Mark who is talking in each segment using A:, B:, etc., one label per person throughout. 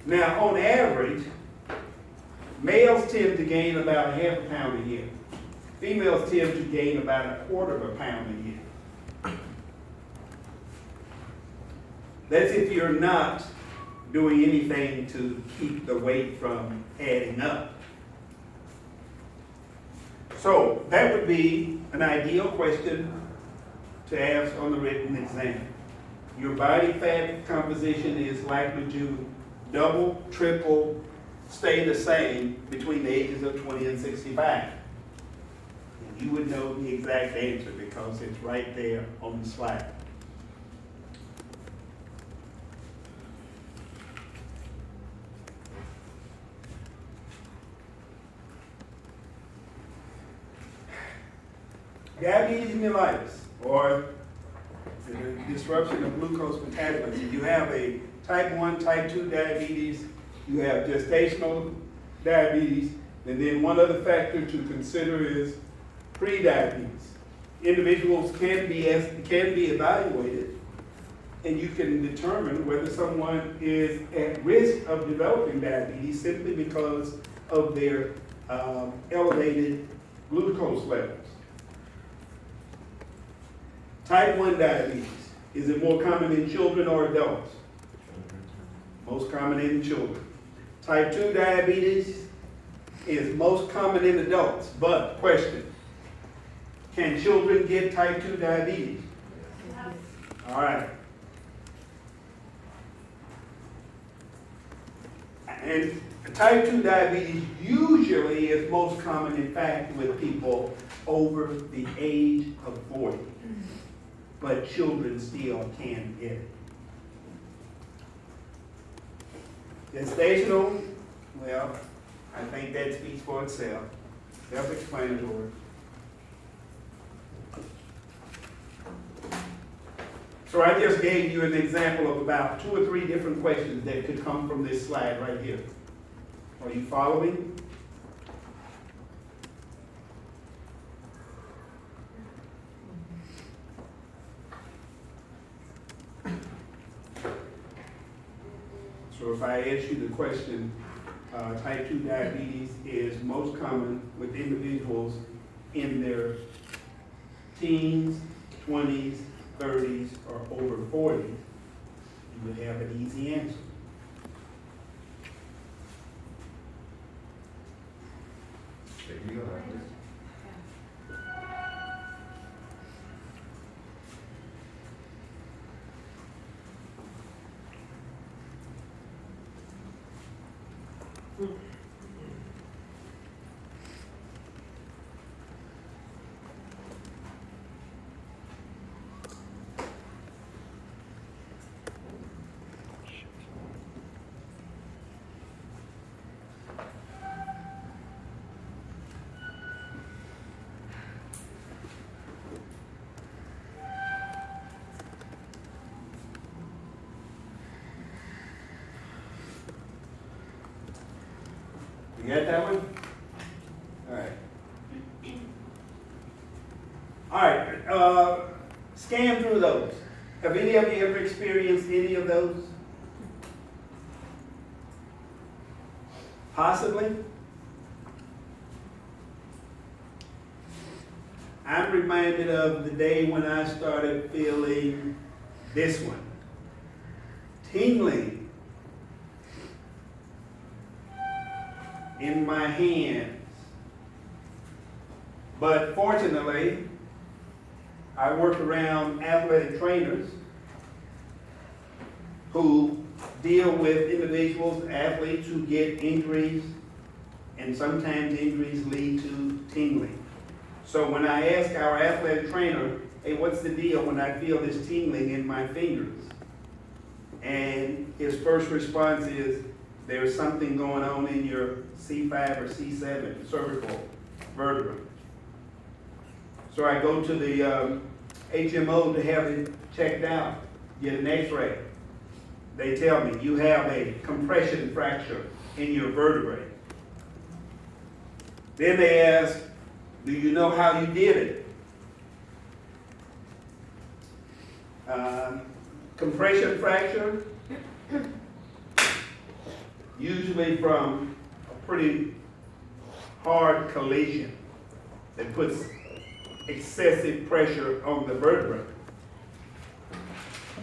A: Now, on average, males tend to gain about half a pound a year. Females tend to gain about a quarter of a pound a year. That's if you're not doing anything to keep the weight from adding up. So that would be an ideal question to ask on the written exam. Your body fat composition is likely to double, triple, stay the same between the ages of 20 and 65. And you would know the exact answer because it's right there on the slide. Diabetes mellitus, or the disruption of glucose metabolism. You have a type 1, type 2 diabetes, you have gestational diabetes, and then one other factor to consider is pre-diabetes. Individuals can be evaluated, and you can determine whether someone is at risk of developing diabetes simply because of their elevated glucose levels. Type 1 diabetes, is it more common in children or adults? Most common in children. Type 2 diabetes is most common in adults, but question, can children get type 2 diabetes? Yes. All right. And type 2 diabetes usually is most common, in fact, with people over the age of 40. But children still can get it. Gestational, well, I think that speaks for itself. Self-explanatory. So I just gave you an example of about 2 or 3 different questions that could come from this slide right here. Are you following? So if I ask you the question, type 2 diabetes is most common with individuals in their teens, 20s, 30s, or over 40s, you would have an easy answer.
B: There you go. You got that one? All right. All right. Scan through those. Have any of you ever experienced any of those? Possibly. I'm reminded of the day when I started feeling this one. Tingling in my hands. But fortunately, I work around athletic trainers who deal with individuals, athletes who get injuries, and sometimes injuries lead to tingling. So when I ask our athletic trainer, hey, what's the deal when I feel this tingling in my fingers? And his first response is, there's something going on in your C5 or C7 cervical vertebra. So I go to the HMO to have it checked out, get an x-ray. They tell me you have a compression fracture in your vertebrae. Then they ask, do you know how you did it? Compression fracture usually from a pretty hard collision that puts excessive pressure on the vertebra.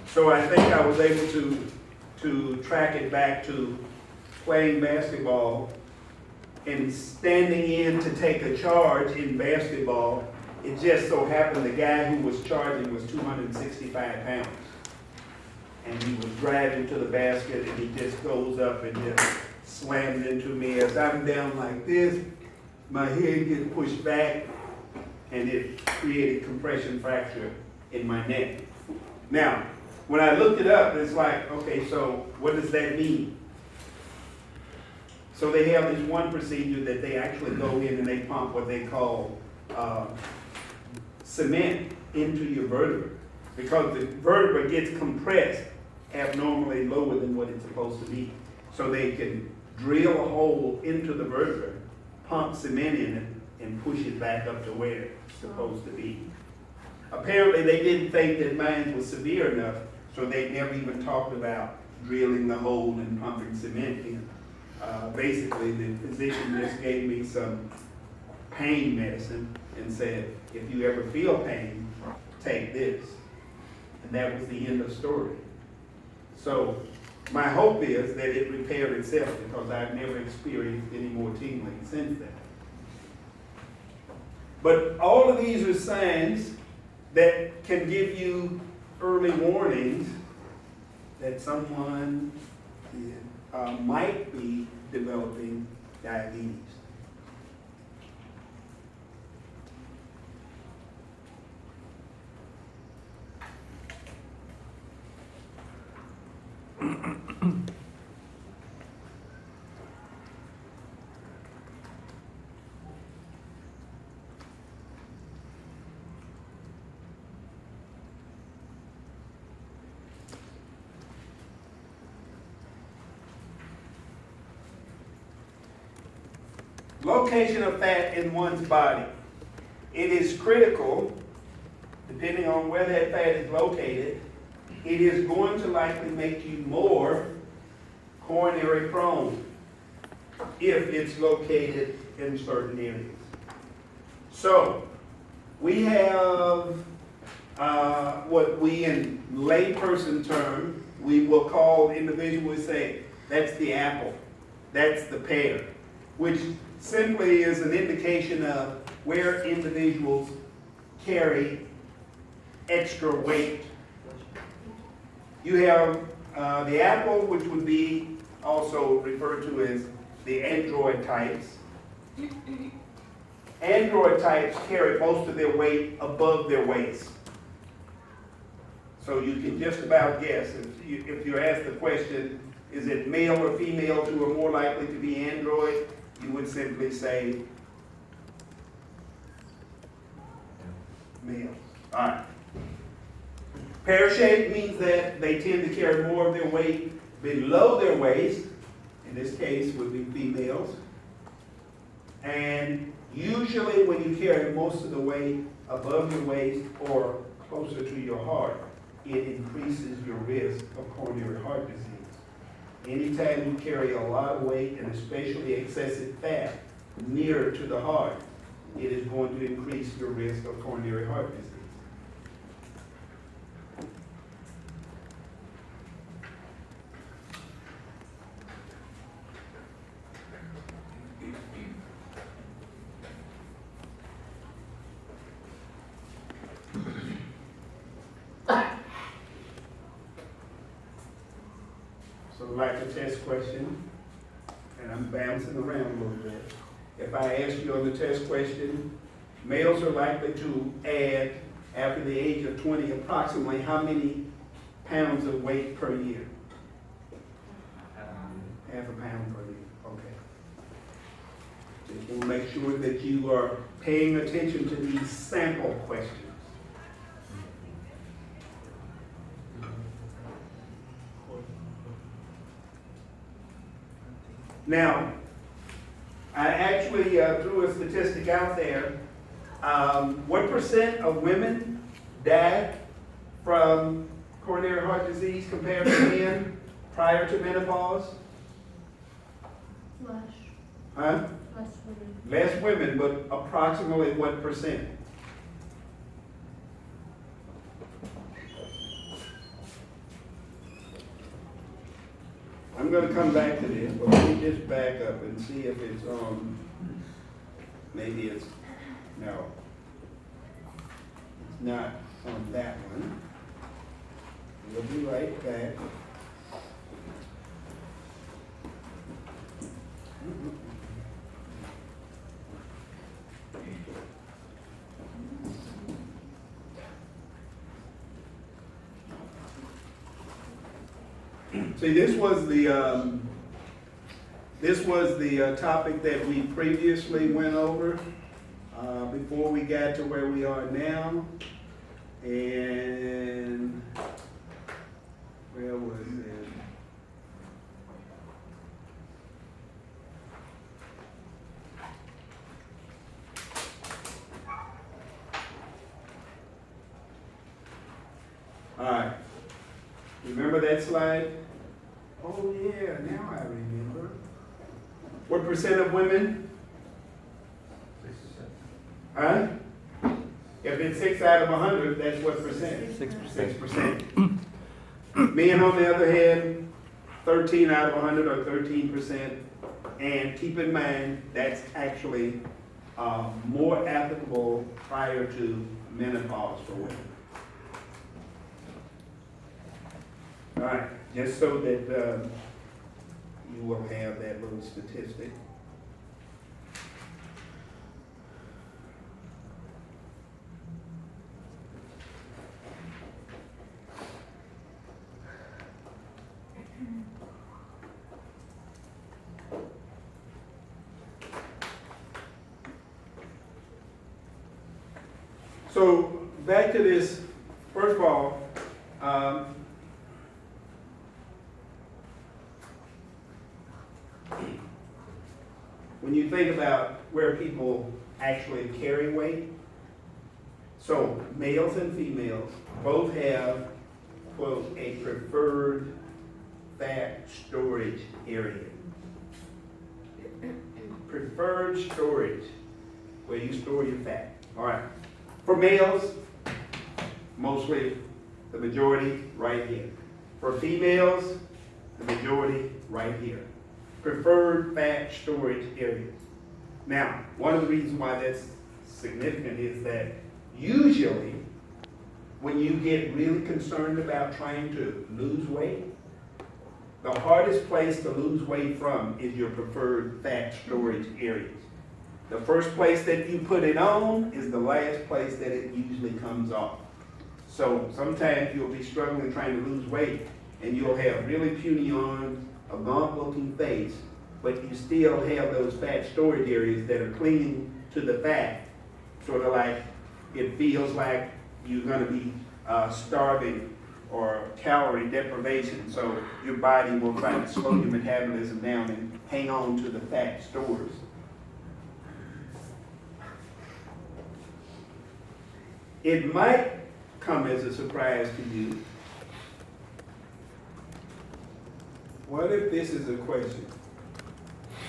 B: So I think I was able to track it back to playing basketball and standing in to take a charge in basketball. It just so happened the guy who was charging was 265 pounds. And he was driving to the basket and he just goes up and just slams into me. As I'm down like this, my head gets pushed back and it created compression fracture in my neck. Now, when I looked it up, it's like, okay, so what does that mean? So they have this one procedure that they actually go in and they pump what they call cement into your vertebra, because the vertebra gets compressed abnormally lower than what it's supposed to be. So they can drill a hole into the vertebra, pump cement in it, and push it back up to where it's supposed to be. Apparently they didn't think that mine was severe enough, so they never even talked about drilling the hole and pumping cement in. Basically, the physician just gave me some pain medicine and said, if you ever feel pain, take this. And that was the end of story. So my hope is that it repaired itself, because I've never experienced any more tingling since then. But all of these are signs that can give you early warnings that someone might be developing diabetes. Location of fat in one's body. It is critical, depending on where that fat is located, it is going to likely make you more coronary prone if it's located in certain areas. So, we have what we in layperson term, we will call individuals say, that's the apple, that's the pear, which simply is an indication of where individuals carry extra weight. You have the apple, which would be also referred to as the android types. Android types carry most of their weight above their waist. So you can just about guess. If you're asked the question, is it male or females who are more likely to be android? You would simply say males. All right. Pear-shaped means that they tend to carry more of their weight below their waist. In this case, would be females. And usually when you carry most of the weight above your waist or closer to your heart, it increases your risk of coronary heart disease. Anytime you carry a lot of weight, and especially excessive fat, near to the heart, it is going to increase your risk of coronary heart disease. So like a test question, and I'm bouncing around a little bit. If I ask you on the test question, males are likely to add, after the age of 20, approximately how many pounds of weight per year? Half a pound per year, okay. Just want to make sure that you are paying attention to these sample questions. Now, I actually threw a statistic out there. What percent of women die from coronary heart disease compared to men prior to menopause?
C: Less,
B: Huh?
C: less women.
B: Less women, but approximately what percent? I'm gonna come back to this, but let me just back up and see if it's maybe it's, no. It's not on that one. We'll be right back. See, this was the topic that we previously went over before we got to where we are now. And where was it? All right. Remember that slide? Oh yeah, now I remember. What percent of women? 6%. Huh? If it's 6 out of 100, that's what percent?
D: 6%.
B: 6%. Men, on the other hand, 13 out of 100 or 13%. And keep in mind, that's actually more applicable prior to menopause for women. All right, just so that you will have that little statistic. So back to this, first of all, when you think about where people actually carry weight, so males and females both have, quote, a preferred fat storage area. Preferred storage, where you store your fat. All right. For males, mostly the majority right here. For females, the majority right here. Preferred fat storage areas. Now, one of the reasons why that's significant is that usually when you get really concerned about trying to lose weight, the hardest place to lose weight from is your preferred fat storage areas. The first place that you put it on is the last place that it usually comes off. So sometimes you'll be struggling trying to lose weight and you'll have really puny arms, a gaunt looking face, but you still have those fat storage areas that are clinging to the fat, sort of like it feels like you're going to be starving or calorie deprivation, so your body will try to slow your metabolism down and hang on to the fat stores. It might come as a surprise to you. What if this is a question?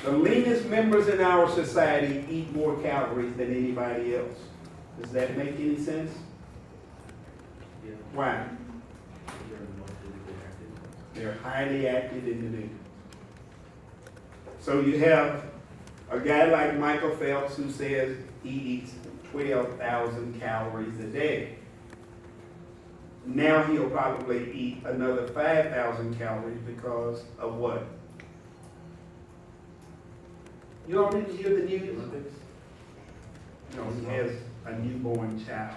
B: The leanest members in our society eat more calories than anybody else. Does that make any sense?
D: Yeah.
B: Why?
D: They're more physically active.
B: They're highly active individuals. So you have a guy like Michael Phelps who says he eats 12,000 calories a day. Now he'll probably eat another 5,000 calories because of what? You already hear the news?
D: Olympics?
B: No, he has a newborn child.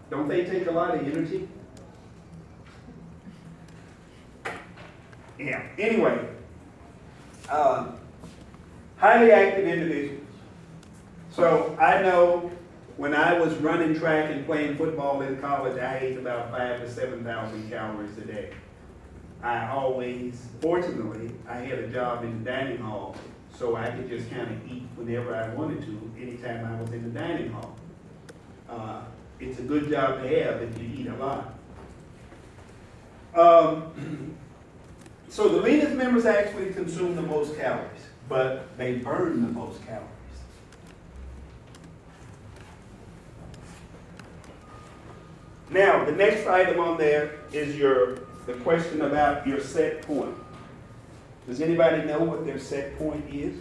B: Don't they take a lot of energy? Yeah, anyway, highly active individuals. So I know when I was running track and playing football in college, I ate about 5,000 to 7,000 calories a day. I always, fortunately, I had a job in the dining hall, so I could just kind of eat whenever I wanted to, anytime I was in the dining hall. It's a good job to have if you eat a lot. So the leanest members actually consume the most calories. but they burn the most calories. Now, the next item on there is the question about your set point. Does anybody know what their set point is?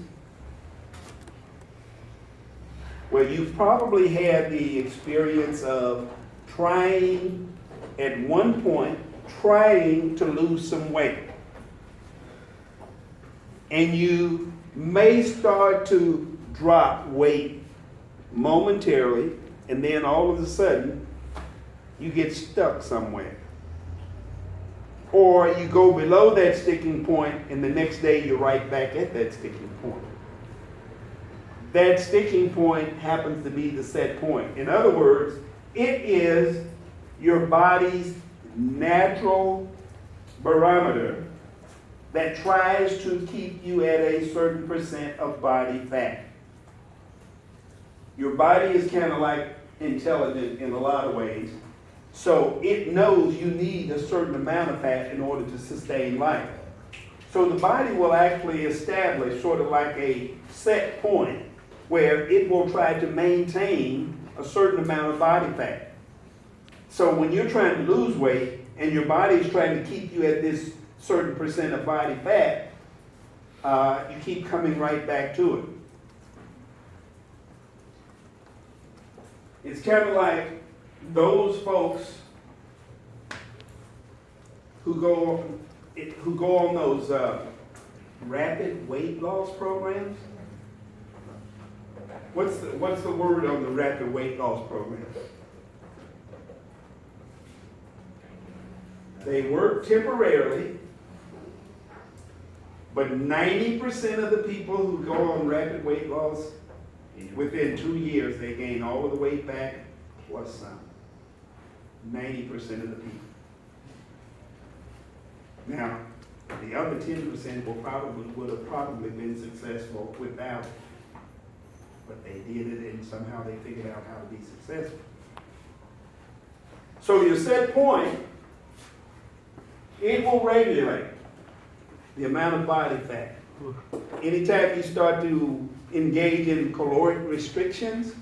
B: Well, you've probably had the experience of at one point, trying to lose some weight. And you may start to drop weight momentarily, and then all of a sudden, you get stuck somewhere. Or you go below that sticking point, and the next day you're right back at that sticking point. That sticking point happens to be the set point. In other words, it is your body's natural barometer that tries to keep you at a certain percent of body fat. Your body is kind of like intelligent in a lot of ways. So it knows you need a certain amount of fat in order to sustain life. So the body will actually establish sort of like a set point where it will try to maintain a certain amount of body fat. So when you're trying to lose weight and your body is trying to keep you at this certain percent of body fat, you keep coming right back to it. It's kind of like those folks who go on those rapid weight loss programs. What's the word on the rapid weight loss program? They work temporarily, but 90% of the people who go on rapid weight loss, within 2 years, they gain all of the weight back plus some. 90% of the people. Now, the other 10% would have probably been successful without it. But they did it, and somehow they figured out how to be successful. So your set point, it will regulate the amount of body fat. Anytime you start to engage in caloric restrictions,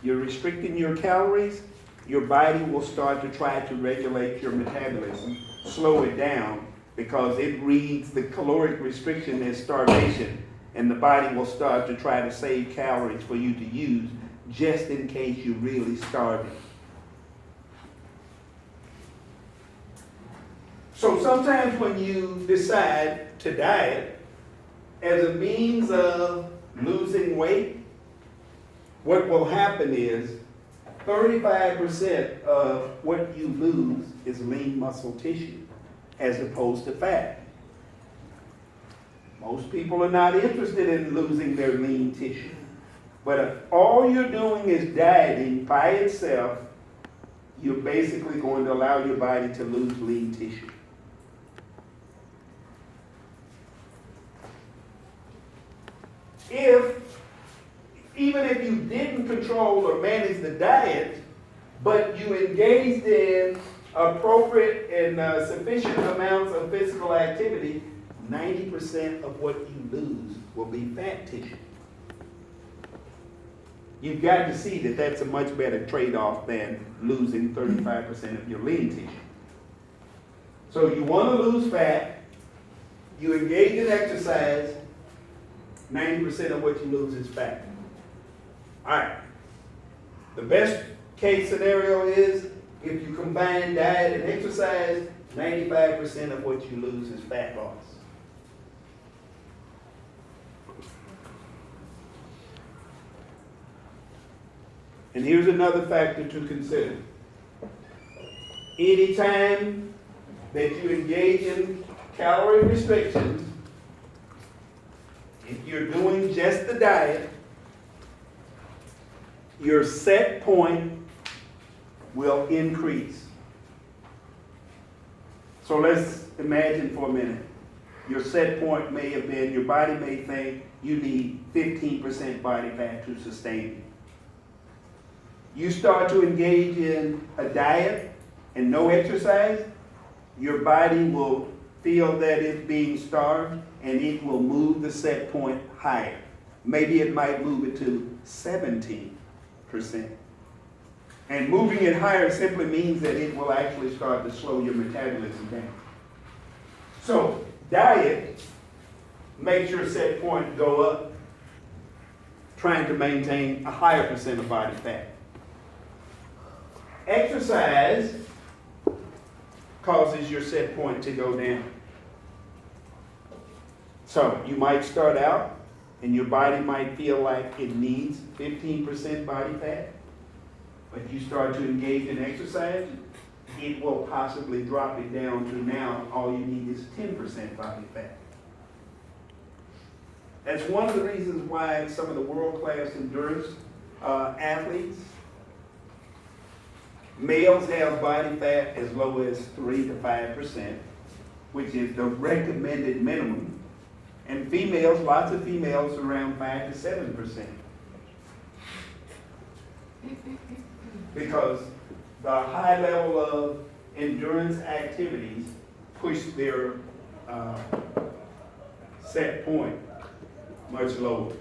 B: you're restricting your calories, your body will start to try to regulate your metabolism, slow it down, because it reads the caloric restriction as starvation, and the body will start to try to save calories for you to use just in case you're really starving. So sometimes when you decide to diet as a means of losing weight, what will happen is 35% of what you lose is lean muscle tissue as opposed to fat. Most people are not interested in losing their lean tissue. But if all you're doing is dieting by itself, you're basically going to allow your body to lose lean tissue. Even if you didn't control or manage the diet, but you engaged in appropriate and sufficient amounts of physical activity, 90% of what you lose will be fat tissue. You've got to see that that's a much better trade-off than losing 35% of your lean tissue. So you want to lose fat, you engage in exercise, 90% of what you lose is fat. All right. The best case scenario is if you combine diet and exercise, 95% of what you lose is fat loss. And here's another factor to consider. Anytime that you engage in calorie restrictions, if you're doing just the diet, your set point will increase. So let's imagine for a minute. Your set point may have been, your body may think you need 15% body fat to sustain you. You start to engage in a diet and no exercise, your body will feel that it's being starved and it will move the set point higher. Maybe it might move it to 17%. And moving it higher simply means that it will actually start to slow your metabolism down. So, diet makes your set point go up, trying to maintain a higher percent of body fat. Exercise causes your set point to go down. So, you might start out and your body might feel like it needs 15% body fat. But you start to engage in exercise, it will possibly drop it down to now all you need is 10% body fat. That's one of the reasons why some of the world-class endurance athletes, males have body fat as low as 3 to 5%, which is the recommended minimum, and females, lots of females, around 5 to 7%. Because the high level of endurance activities push their set point much lower.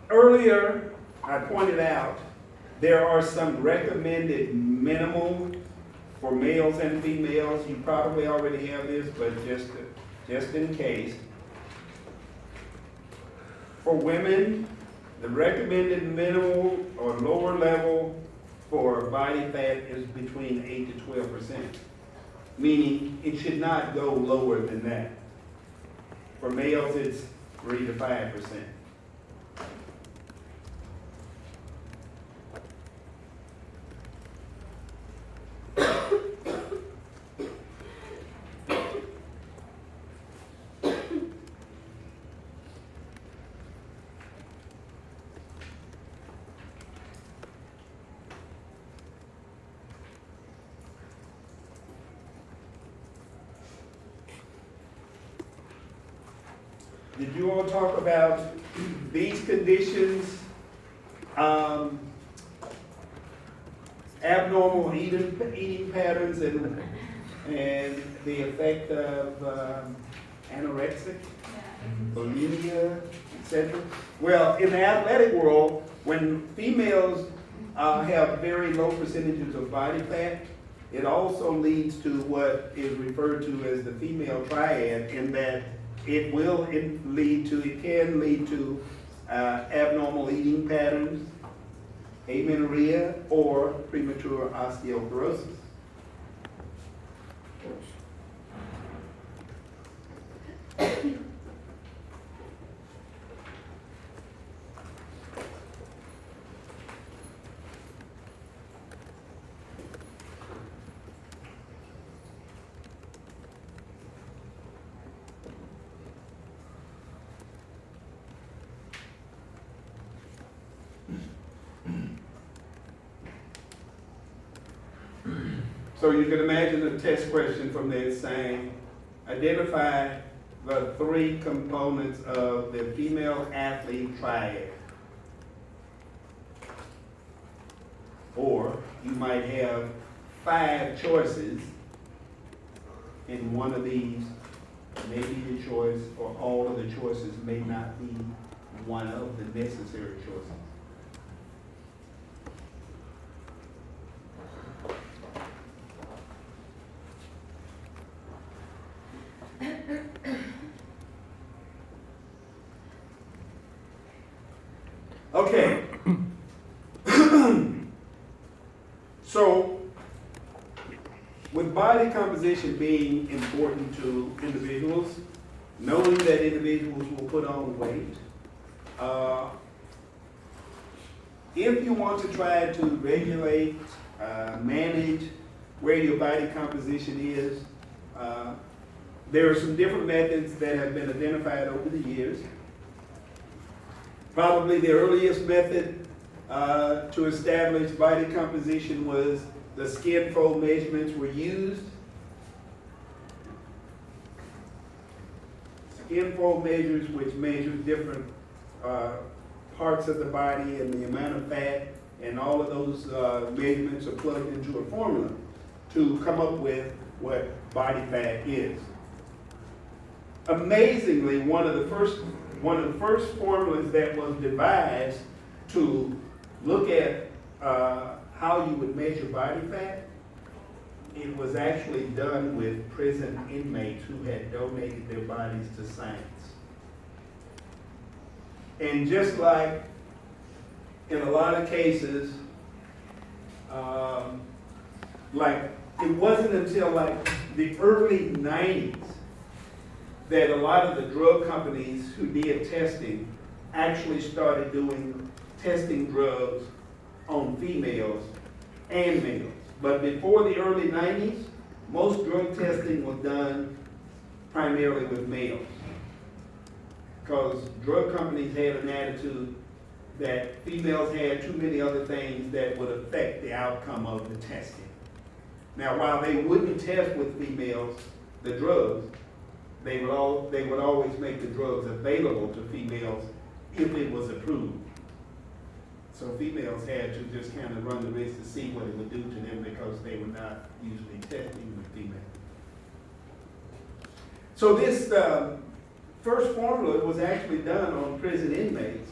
B: Earlier, I pointed out there are some recommended minimum for males and females. You probably already have this, but just in case. For women, the recommended minimal or lower level for body fat is between 8 to 12%, meaning it should not go lower than that. For males, it's 3 to 5%. Did you all talk about these conditions, abnormal eating patterns and the effect of anorexic, bulimia, etc.? Well, in the athletic world, when females have very low percentages of body fat, it also leads to what is referred to as the female triad, in that it can lead to abnormal eating patterns, amenorrhea, or premature osteoporosis. So you can imagine a test question from there saying, identify the 3 components of the female athlete triad. Or you might have 5 choices, and one of these may be the choice, or all of the choices may not be one of the necessary choices. Okay. So, with body composition being important to individuals, knowing that individuals will put on weight, if you want to try to regulate, manage where your body composition is, there are some different methods that have been identified over the years. Probably the earliest method to establish body composition was the skin fold measurements were used. Skin fold measures, which measure different parts of the body and the amount of fat, and all of those measurements are plugged into a formula to come up with what body fat is. Amazingly, one of the first formulas that was devised to look at how you would measure body fat, it was actually done with prison inmates who had donated their bodies to science. And just like in a lot of cases, like it wasn't until like the early 90s that a lot of the drug companies who did testing actually started doing testing drugs on females and males. But before the early 90s, most drug testing was done primarily with males. Because drug companies had an attitude that females had too many other things that would affect the outcome of the testing. Now, while they wouldn't test with females, the drugs, they would always make the drugs available to females if it was approved. So females had to just kind of run the risk to see what it would do to them because they were not usually testing with females. So this first formula was actually done on prison inmates.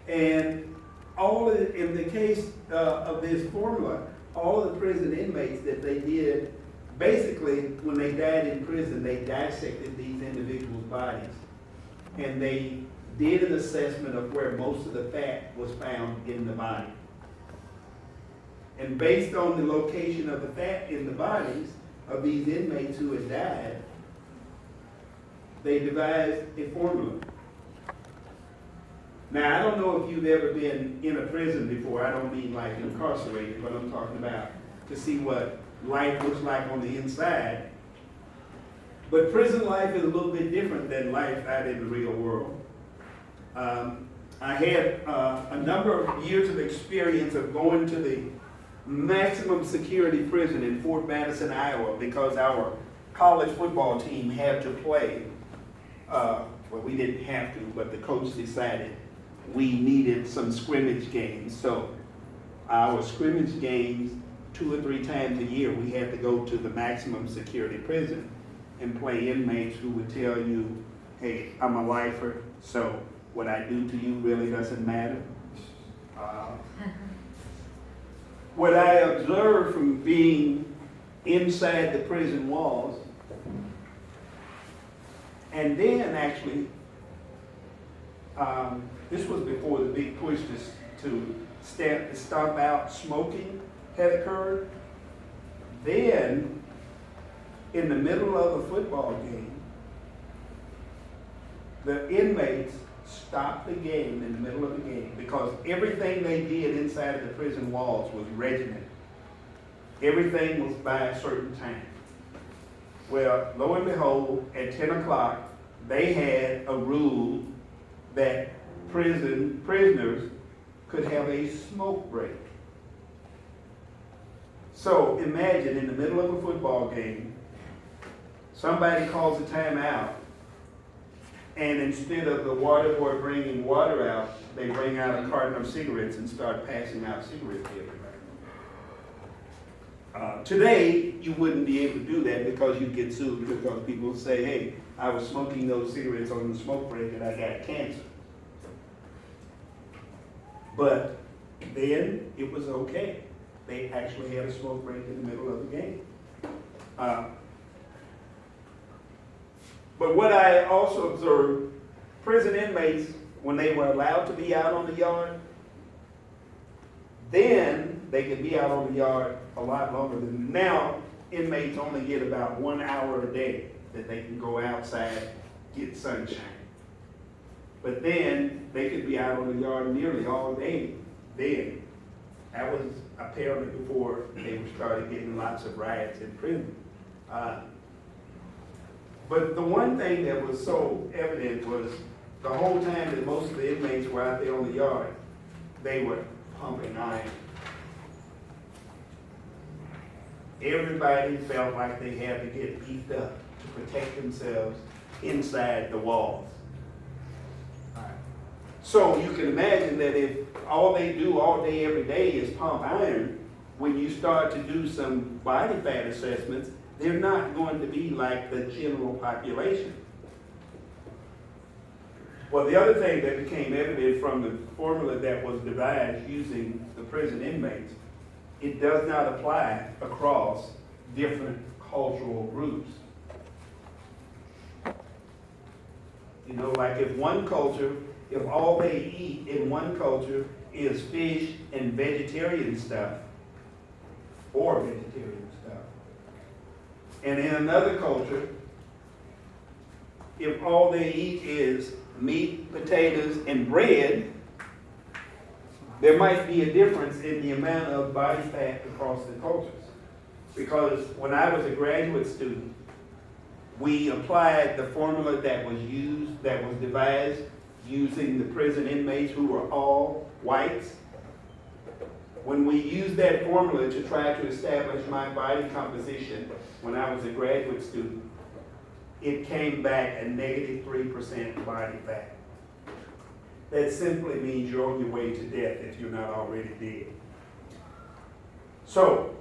B: And in the case of this formula, all of the prison inmates that they did, basically when they died in prison, they dissected these individuals' bodies. And they did an assessment of where most of the fat was found in the body. And based on the location of the fat in the bodies of these inmates who had died, they devised a formula. Now, I don't know if you've ever been in a prison before. I don't mean like incarcerated, but I'm talking about to see what life looks like on the inside. But prison life is a little bit different than life out in the real world. I had a number of years of experience of going to the maximum security prison in Fort Madison, Iowa, because our college football team had to play. Well, we didn't have to, but the coach decided we needed some scrimmage games. So our scrimmage games, 2 or 3 times a year, we had to go to the maximum security prison and play inmates who would tell you, hey, I'm a lifer, so what I do to you really doesn't matter. What I observed from being inside the prison walls, and then actually, this was before the big push to stomp out smoking had occurred. Then, in the middle of a football game, the inmates stopped the game in the middle of the game because everything they did inside of the prison walls was regimented. Everything was by a certain time. Well, lo and behold, at 10 o'clock, they had a rule that prisoners could have a smoke break. So imagine in the middle of a football game, somebody calls a timeout, and instead of the water boy bringing water out, they bring out a carton of cigarettes and start passing out cigarettes to everybody. Today, you wouldn't be able to do that because you'd get sued because people would say, hey, I was smoking those cigarettes on the smoke break and I got cancer. But then it was okay. They actually had a smoke break in the middle of the game. But what I also observed, prison inmates, when they were allowed to be out on the yard, then they could be out on the yard a lot longer than now. Inmates only get about 1 hour a day that they can go outside, get sunshine. But then they could be out on the yard nearly all day then. That was apparently before they started getting lots of riots in prison. But the one thing that was so evident was the whole time that most of the inmates were out there on the yard, they were pumping iron. Everybody felt like they had to get beefed up to protect themselves inside the walls. So you can imagine that if all they do all day, every day is pump iron, when you start to do some body fat assessments, they're not going to be like the general population. Well, the other thing that became evident from the formula that was devised using the prison inmates, it does not apply across different cultural groups. You know, like if one culture, if all they eat in one culture is fish and vegetarian stuff, or vegetarian stuff, and in another culture, if all they eat is meat, potatoes, and bread, there might be a difference in the amount of body fat across the cultures. Because when I was a graduate student, we applied the formula that was used, that was devised using the prison inmates who were all whites. When we used that formula to try to establish my body composition when I was a graduate student, it came back a negative 3% body fat. That simply means you're on your way to death if you're not already dead. So,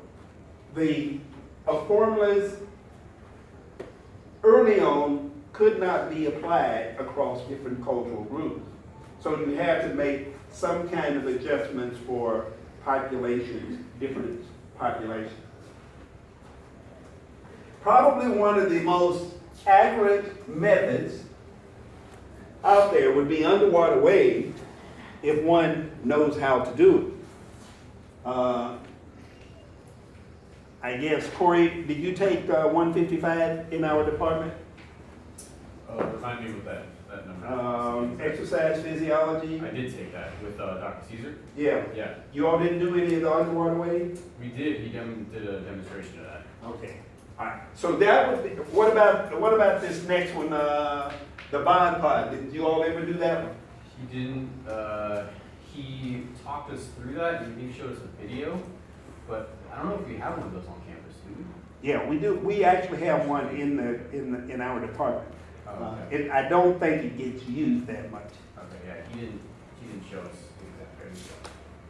B: the formulas early on could not be applied across different cultural groups. So you had to make some kind of adjustments for populations, different populations. Probably one of the most accurate methods out there would be underwater weighing if one knows how to do it. I guess, Corey, did you take 155 in our department?
C: Remind me with that number.
B: Exercise physiology?
C: I did take that with Dr. Caesar.
B: Yeah.
C: Yeah,
B: You all didn't do any of the underwater weighing?
C: we did. He did a demonstration of that.
B: Okay. All right. So that would be, what about this next one, the bond pod? Did you all ever do that one?
C: He didn't. He talked us through that, and he showed us a video. But I don't know if we have one of those on campus, do we?
B: Yeah, we do. We actually have one in our department.
C: Oh, okay.
B: I don't think it gets used that much.
C: Okay, yeah, he didn't show us exactly.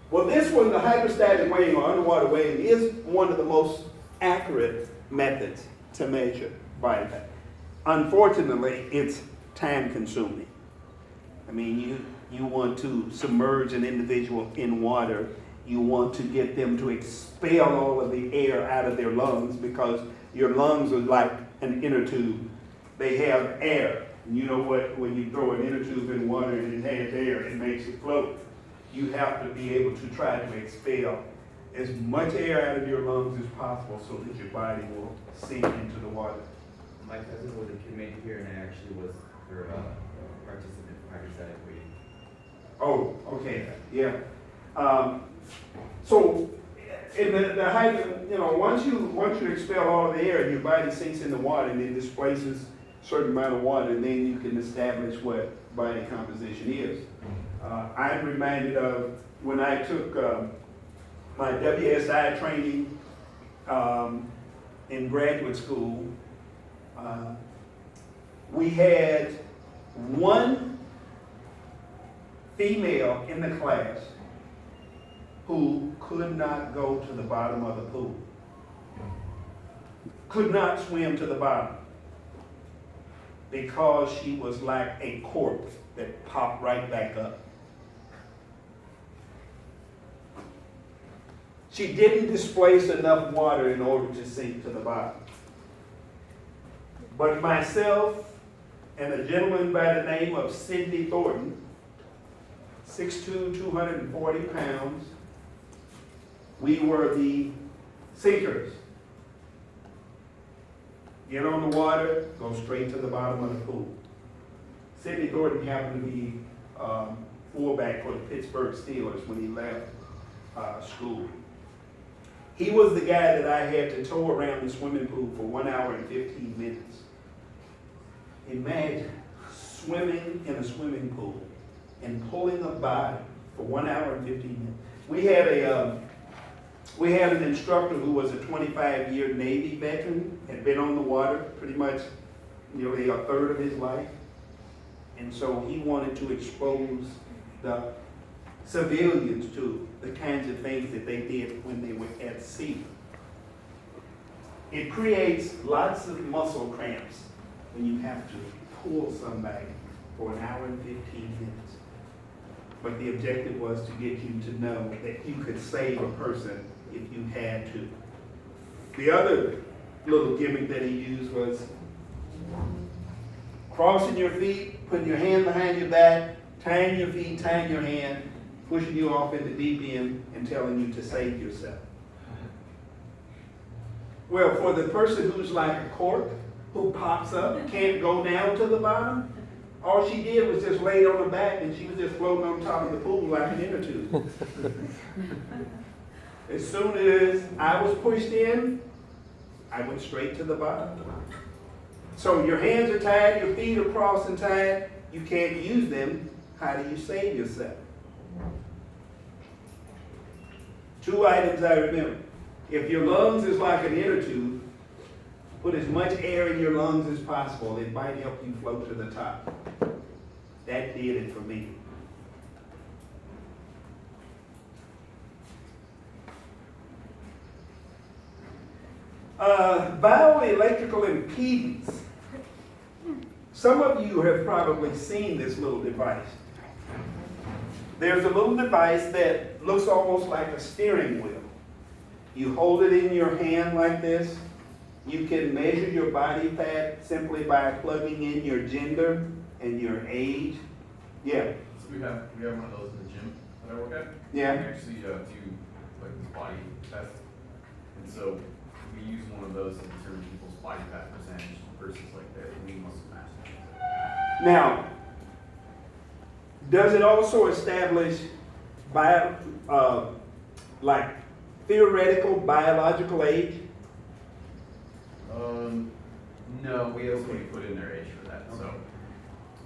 B: Well, this one, the hydrostatic weighing or underwater weighing, is one of the most accurate methods to measure body fat. Unfortunately, it's time consuming. I mean, you want to submerge an individual in water. You want to get them to expel all of the air out of their lungs, because your lungs are like an inner tube. They have air. And you know what? When you throw an inner tube in water and it has air, it makes it float. You have to be able to try to expel as much air out of your lungs as possible so that your body will sink into the water.
D: My cousin was a kidmate here, and I actually was her participant for hydrostatic weighting.
B: Oh, okay, yeah. So, in the height, once you expel all of the air, your body sinks in the water and it displaces a certain amount of water, and then you can establish what body composition is. I'm reminded of when I took my WSI training in graduate school. We had one female in the class who could not go to the bottom of the pool. Could not swim to the bottom because she was like a cork that popped right back up. She didn't displace enough water in order to sink to the bottom. But myself and a gentleman by the name of Sidney Thornton, 6'2", 240 pounds, we were the sinkers. Get on the water, go straight to the bottom of the pool. Sidney Thornton happened to be fullback for the Pittsburgh Steelers when he left school. He was the guy that I had to tow around the swimming pool for 1 hour and 15 minutes. Imagine swimming in a swimming pool and pulling a body for 1 hour and 15 minutes. We had an instructor who was a 25-year Navy veteran, had been on the water pretty much nearly a third of his life. And so he wanted to expose the civilians to the kinds of things that they did when they were at sea. It creates lots of muscle cramps when you have to pull somebody for an hour and 15 minutes. But the objective was to get you to know that you could save a person if you had to. The other little gimmick that he used was crossing your feet, putting your hand behind your back, tying your feet, tying your hand, pushing you off in the deep end and telling you to save yourself. Well, for the person who's like a cork, who pops up, can't go down to the bottom, all she did was just lay on her back and she was just floating on top of the pool like an inner tube. As soon as I was pushed in, I went straight to the bottom. So your hands are tied, your feet are crossed and tied, you can't use them. How do you save yourself? 2 items I remember. If your lungs is like an inner tube, put as much air in your lungs as possible. It might help you float to the top. That did it for me. Bioelectrical impedance. Some of you have probably seen this little device. There's a little device that looks almost like a steering wheel. You hold it in your hand like this. You can measure your body fat simply by plugging in your gender and your age. Yeah.
C: So we have one of those in the gym that I work at.
B: Yeah.
C: We actually do like this body test, and so we use one of those to determine people's body fat percentage versus like their lean muscle mass.
B: Now, does it also establish like theoretical biological age?
C: No, we also put in their age for that. Okay. So,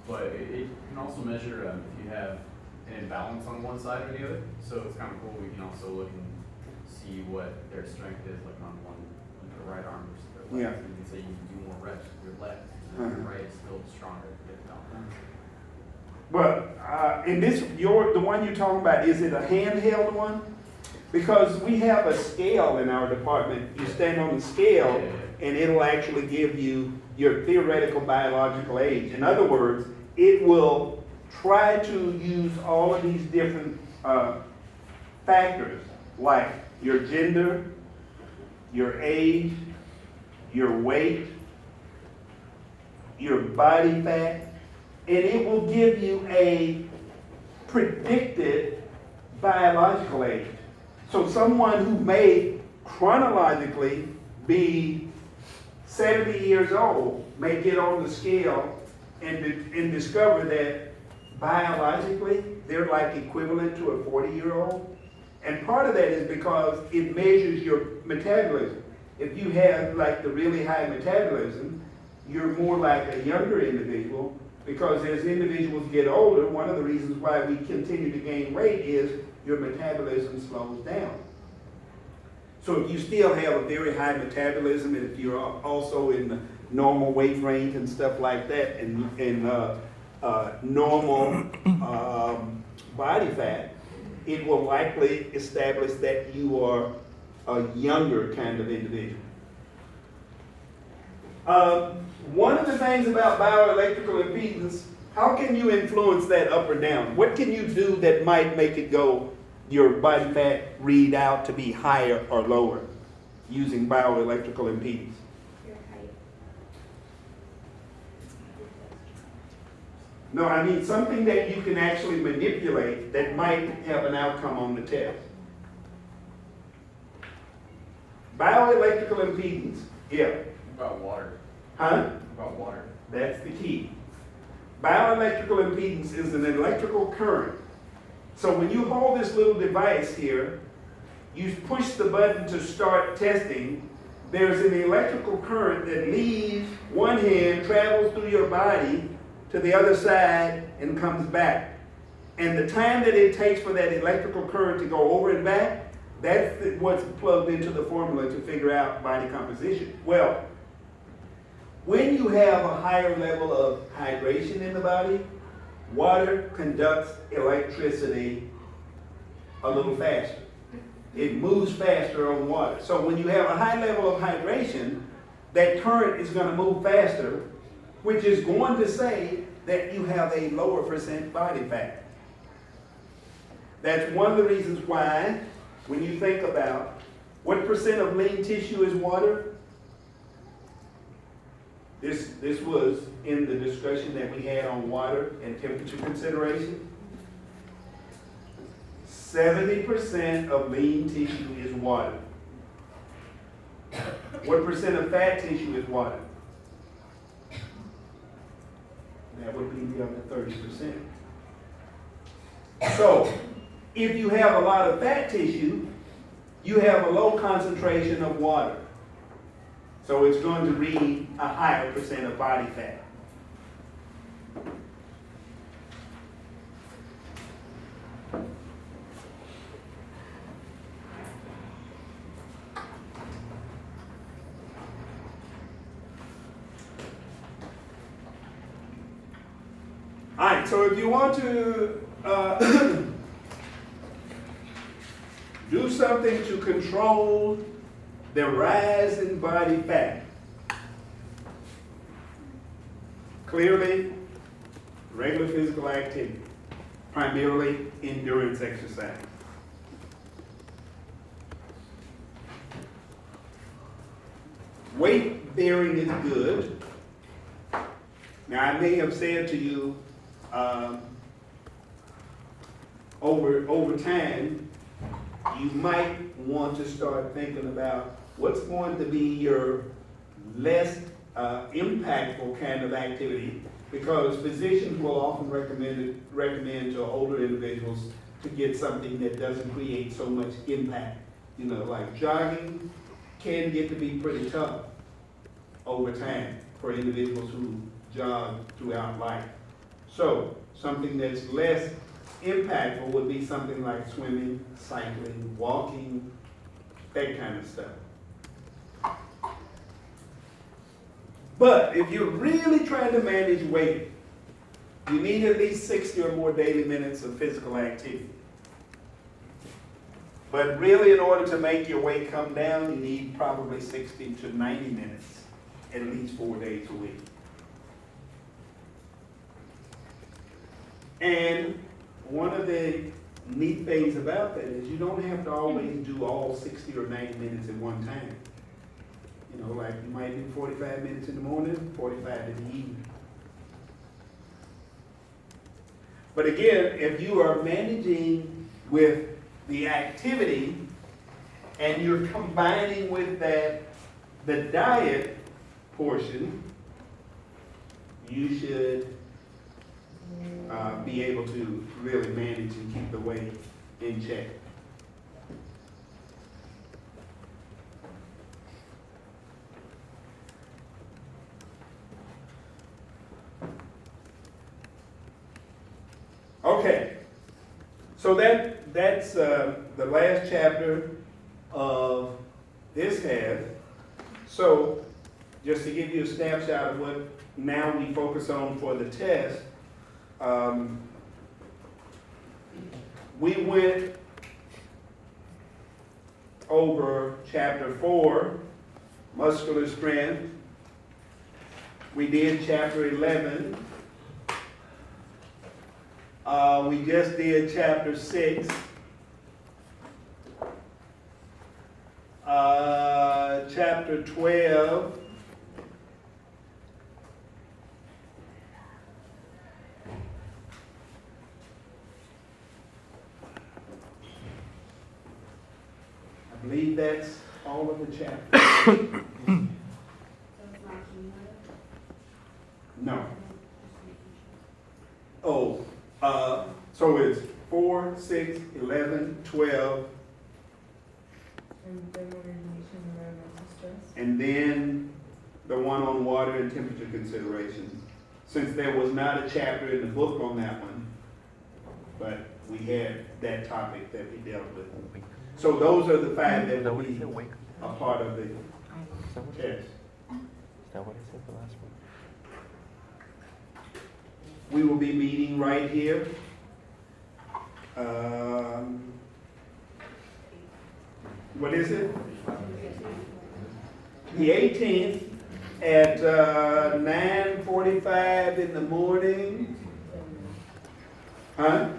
C: but it can also measure if you have an imbalance on one side or the other. So it's kind of cool. We can also look and see what their strength is, like on one, like the right arm versus their left.
B: Yeah.
C: You can say you can do more reps with your left, and your right is still stronger to get it done.
B: Well, in this, the one you're talking about, is it a handheld one? Because we have a scale in our department. You stand on the scale, and it'll actually give you your theoretical biological age. In other words, it will try to use all of these different factors, like your gender, your age, your weight, your body fat, and it will give you a predicted biological age. So someone who may chronologically be 70 years old may get on the scale and discover that biologically they're like equivalent to a 40-year-old. And part of that is because it measures your metabolism. If you have like the really high metabolism, you're more like a younger individual, because as individuals get older, one of the reasons why we continue to gain weight is your metabolism slows down. So if you still have a very high metabolism, and if you're also in the normal weight range and stuff like that, and normal body fat, it will likely establish that you are a younger kind of individual. One of the things about bioelectrical impedance, how can you influence that up or down? What can you do that might make it go, your body fat read out to be higher or lower using bioelectrical impedance?
E: Your height.
B: No, I mean something that you can actually manipulate that might have an outcome on the test. Bioelectrical impedance, yeah.
C: About water.
B: Huh?
C: About water.
B: That's the key. Bioelectrical impedance is an electrical current. So when you hold this little device here, you push the button to start testing, there's an electrical current that leaves one hand, travels through your body to the other side, and comes back. And the time that it takes for that electrical current to go over and back, that's what's plugged into the formula to figure out body composition. Well, when you have a higher level of hydration in the body, Water conducts electricity a little faster. It moves faster on water. So when you have a high level of hydration, that current is going to move faster, which is going to say that you have a lower percent body fat. That's one of the reasons why, when you think about what percent of lean tissue is water, this was in the discussion that we had on water and temperature consideration. 70% of lean tissue is water. What percent of fat tissue is water? That would be the other 30%. So, if you have a lot of fat tissue, you have a low concentration of water. So it's going to read a higher percent of body fat. All right, so if you want to do something to control the rise in body fat, clearly, regular physical activity, primarily endurance exercise. Weight bearing is good. Now, I may have said to you, over time, you might want to start thinking about what's going to be your less impactful kind of activity, because physicians will often recommend to older individuals to get something that doesn't create so much impact. You know, like jogging can get to be pretty tough over time for individuals who jog throughout life. So something that's less impactful would be something like swimming, cycling, walking, that kind of stuff. But if you're really trying to manage weight, you need at least 60 or more daily minutes of physical activity. But really, in order to make your weight come down, you need probably 60 to 90 minutes, at least 4 days a week. And one of the neat things about that is you don't have to always do all 60 or 90 minutes at one time. You know, like you might do 45 minutes in the morning, 45 in the evening. But again, if you are managing with the activity and you're combining with that the diet portion, you should be able to really manage and keep the weight in check. Okay, so that's the last chapter of this half. So just to give you a snapshot of what now we focus on for the test, we went over chapter 4, muscular strength. We did chapter 11. We just did chapter 6. Chapter 12. I believe that's all of the chapters. No. Oh, so it's 4, 6, 11, 12,
E: And thermorregulation and environmental stress.
B: and then the one on water and temperature considerations. Since there was not a chapter in the book on that one, but we had that topic that we dealt with. So those are the 5 that will be a part of the test.
F: Is that what I said the last one?
B: we will be meeting right here. What is it? The 18th at 9:45 in the morning. Huh?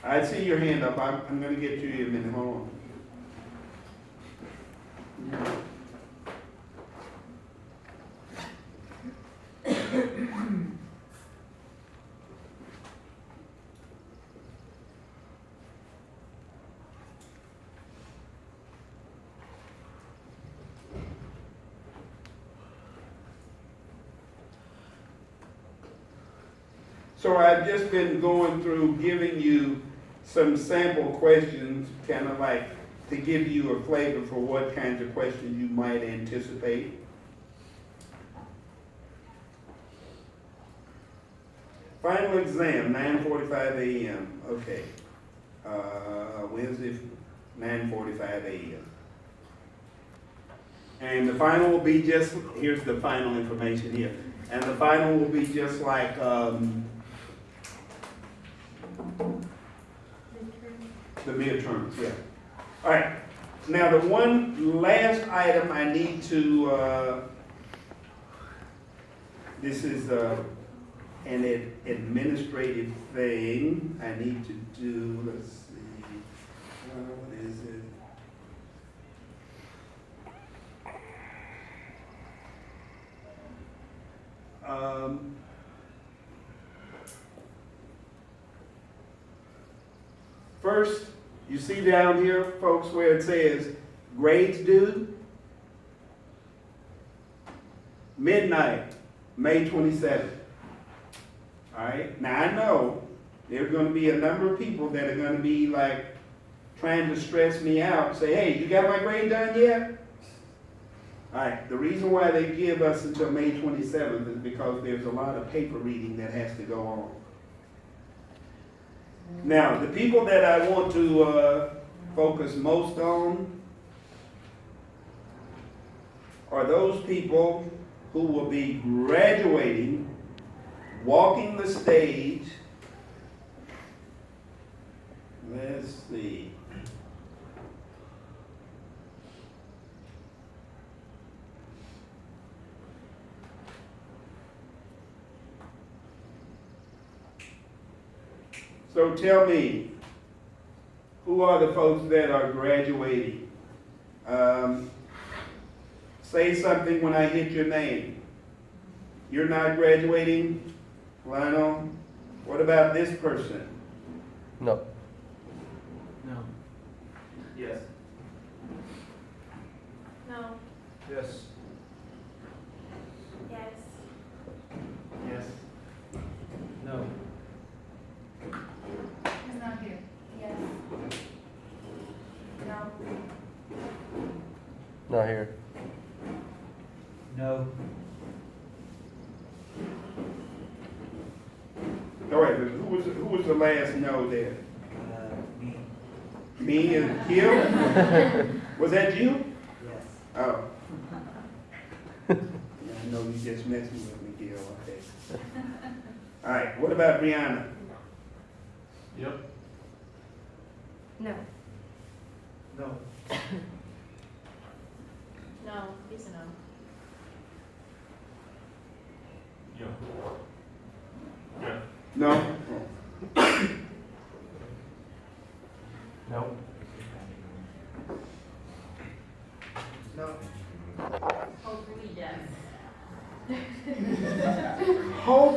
B: I see your hand up. I'm gonna get to you in a minute. Hold on. So I've just been going through giving you some sample questions, kind of like to give you a flavor for what kinds of questions you might anticipate. Final exam, 9:45 a.m. Okay. Wednesday, 9:45 a.m. And the final will be just, here's the final information here. And the final will be just like, the midterms, yeah. All right. Now, the one last item I need to, this is an administrative thing I need to do. Let's see. What is it? First, you see down here, folks, where it says grades due? Midnight, May 27th. All right, now I know there's going to be a number of people that are going to be like trying to stress me out, say, hey, you got my grade done yet? All right, the reason why they give us until May 27th is because there's a lot of paper reading that has to go on. Now, the people that I want to focus most on are those people who will be graduating, walking the stage. Let's see. So tell me, who are the folks that are graduating? Say something when I hit your name. You're not graduating, Lionel? What about this person?
F: No.
D: No. Yes.
E: No.
D: Yes.
E: Yes.
B: Yes.
D: No.
E: He's not here. Yes. No.
F: Not here.
D: No.
B: All right, but who was the last no there?
D: Me.
B: Me and Kim? Was that you?
D: Yes.
B: Oh. Yeah, I know you just messing with me, Gil, okay. All right, what about Brianna?
C: Yep.
E: No.
D: No.
E: No. He's a no.
B: No?
F: No.
D: No.
E: Hopefully, yes.
B: Hope